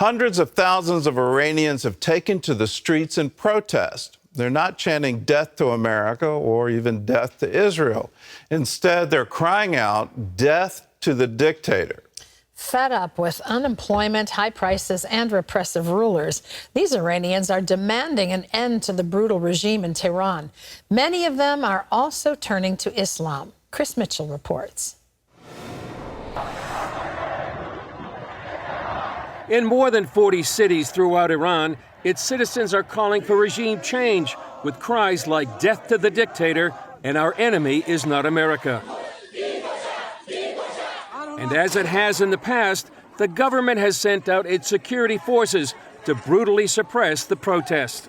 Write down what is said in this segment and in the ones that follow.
Hundreds of thousands of Iranians have taken to the streets in protest. They're not chanting death to America or even death to Israel. Instead, they're crying out death to the dictator. Fed up with unemployment, high prices, and repressive rulers, these Iranians are demanding an end to the brutal regime in Tehran. Many of them are also turning to Islam. Chris Mitchell reports. In more than 40 cities throughout Iran, its citizens are calling for regime change with cries like death to the dictator and our enemy is not America. And as it has in the past, the government has sent out its security forces to brutally suppress the protest.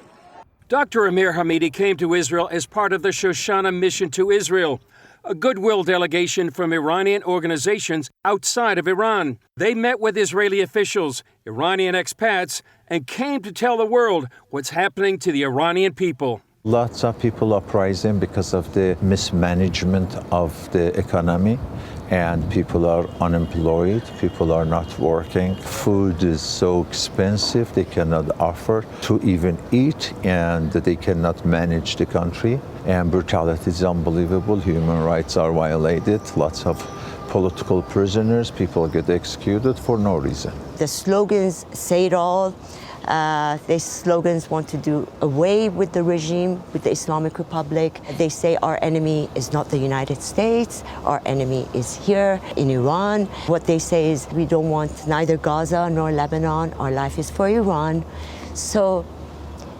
Dr. Amir Hamidi came to Israel as part of the Shoshana mission to Israel, a goodwill delegation from Iranian organizations outside of Iran. They met with Israeli officials, Iranian expats, and came to tell the world what's happening to the Iranian people. Lots of people uprising because of the mismanagement of the economy, and people are unemployed, people are not working. Food is so expensive, they cannot afford to even eat, and they cannot manage the country. And brutality is unbelievable, human rights are violated, lots of political prisoners, people get executed for no reason. The slogans say it all. These slogans want to do away with the regime, with the Islamic Republic. They say our enemy is not the United States, our enemy is here in Iran. What they say is we don't want neither Gaza nor Lebanon, our life is for Iran. So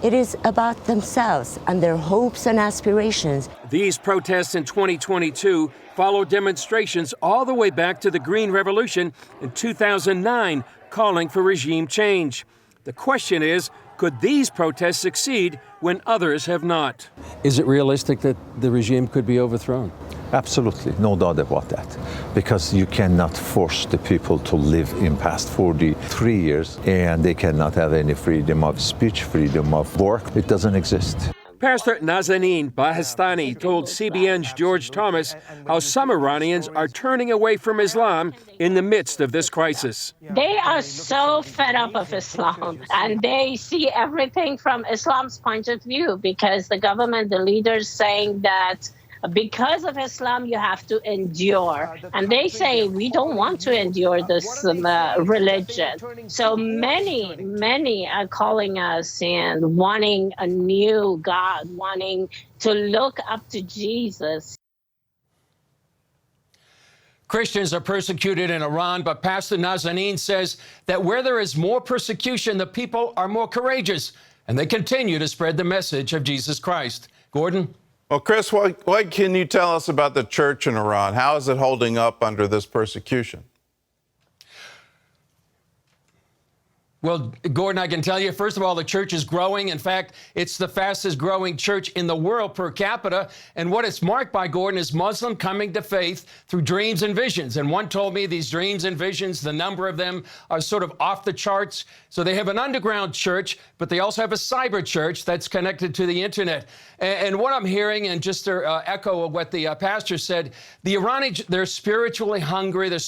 it is about themselves and their hopes and aspirations. These protests in 2022 followed demonstrations all the way back to the Green Revolution in 2009, calling for regime change. The question is, could these protests succeed when others have not? Is it realistic that the regime could be overthrown? Absolutely, no doubt about that. Because you cannot force the people to live in past 43 years and they cannot have any freedom of speech, freedom of work. It doesn't exist. Pastor Nazanin Bahestani told CBN's George Thomas how some Iranians are turning away from Islam in the midst of this crisis. They are so fed up of Islam, and they see everything from Islam's point of view, because the government, the leaders saying that because of Islam, you have to endure. And they say, we don't want to endure this religion. So many are calling us and wanting a new God, wanting to look up to Jesus. Christians are persecuted in Iran, but Pastor Nazanin says that where there is more persecution, the people are more courageous, and they continue to spread the message of Jesus Christ. Gordon? Well, Chris, what can you tell us about the church in Iran? How is it holding up under this persecution? Well, Gordon, I can tell you, first of all, the church is growing. In fact, it's the fastest growing church in the world per capita. And what it's marked by, Gordon, is Muslim coming to faith through dreams and visions. And one told me these dreams and visions, the number of them are sort of off the charts. So they have an underground church, but they also have a cyber church that's connected to the internet. And what I'm hearing, and just to echo what the pastor said, the Iranians, they're spiritually hungry. They're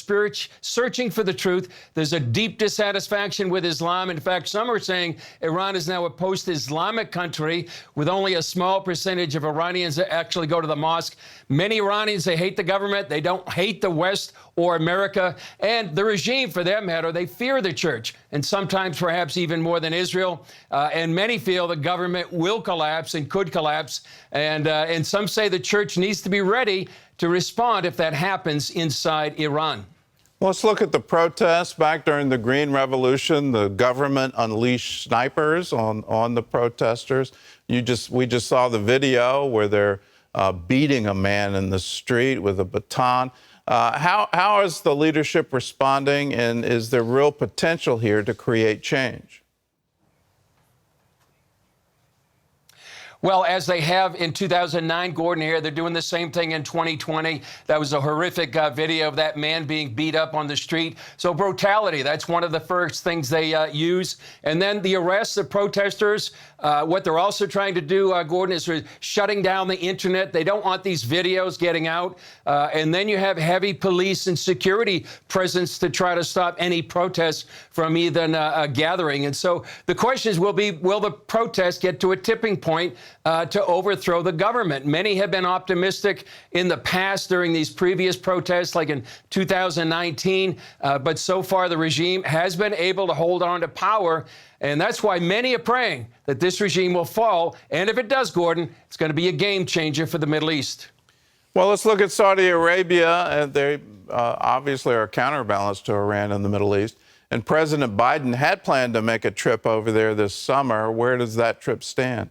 searching for the truth. There's a deep dissatisfaction with Islam. In fact, some are saying Iran is now a post-Islamic country with only a small percentage of Iranians that actually go to the mosque. Many Iranians, they hate the government. They don't hate the West or America. And the regime, for that matter, they fear the church, and sometimes perhaps even more than Israel. And many feel the government will collapse and could collapse. And some say the church needs to be ready to respond if that happens inside Iran. Well, let's look at the protests. Back during the Green Revolution, the government unleashed snipers on the protesters. We just saw the video where they're beating a man in the street with a baton. How is the leadership responding, and is there real potential here to create change? Well, as they have in 2009, Gordon, here, they're doing the same thing in 2020. That was a horrific video of that man being beat up on the street. So brutality, that's one of the first things they use. And then the arrests of protesters. What they're also trying to do, Gordon, is shutting down the internet. They don't want these videos getting out. And then you have heavy police and security presence to try to stop any protests from even gathering. And so the question is, will the protests get to a tipping point to overthrow the government? Many have been optimistic in the past during these previous protests, like in 2019. But so far, the regime has been able to hold on to power. And that's why many are praying that this regime will fall. And if it does, Gordon, it's going to be a game changer for the Middle East. Well, let's look at Saudi Arabia. They obviously are a counterbalance to Iran in the Middle East. And President Biden had planned to make a trip over there this summer. Where does that trip stand?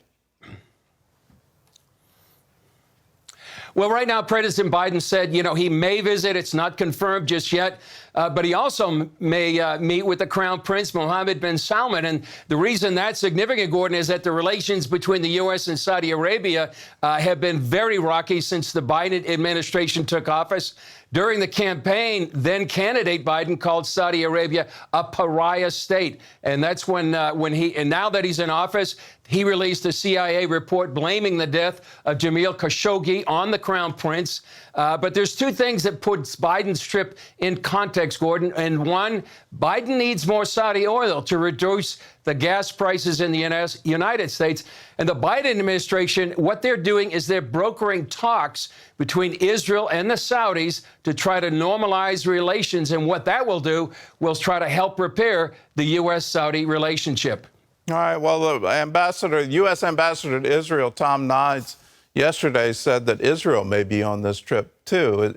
Well, right now, President Biden said, he may visit. It's not confirmed just yet. But he also may meet with the Crown Prince, Mohammed bin Salman. And the reason that's significant, Gordon, is that the relations between the U.S. and Saudi Arabia have been very rocky since the Biden administration took office. During the campaign, then candidate Biden called Saudi Arabia a pariah state. And that's and now that he's in office, he released a CIA report blaming the death of Jamil Khashoggi on the Crown Prince. But there's two things that puts Biden's trip in context, Gordon. And one, Biden needs more Saudi oil to reduce the gas prices in the United States. And the Biden administration, what they're doing is they're brokering talks between Israel and the Saudis to try to normalize relations. And what that will do will try to help repair the U.S.-Saudi relationship. All right. Well, the U.S. ambassador to Israel, Tom Nides, yesterday said that Israel may be on this trip, too.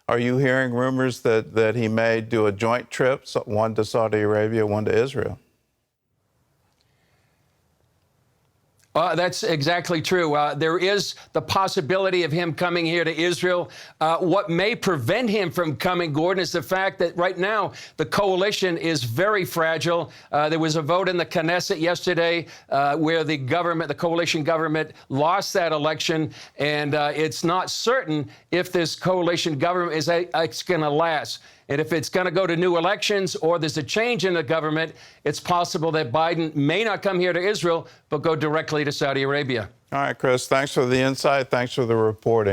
Are you hearing rumors that he may do a joint trip, one to Saudi Arabia, one to Israel? That's exactly true. There is the possibility of him coming here to Israel. What may prevent him from coming, Gordon, is the fact that right now the coalition is very fragile. There was a vote in the Knesset yesterday where the coalition government lost that election, and it's not certain if this coalition government is going to last. And if it's going to go to new elections or there's a change in the government, it's possible that Biden may not come here to Israel, but go directly to Saudi Arabia. All right, Chris, thanks for the insight. Thanks for the reporting.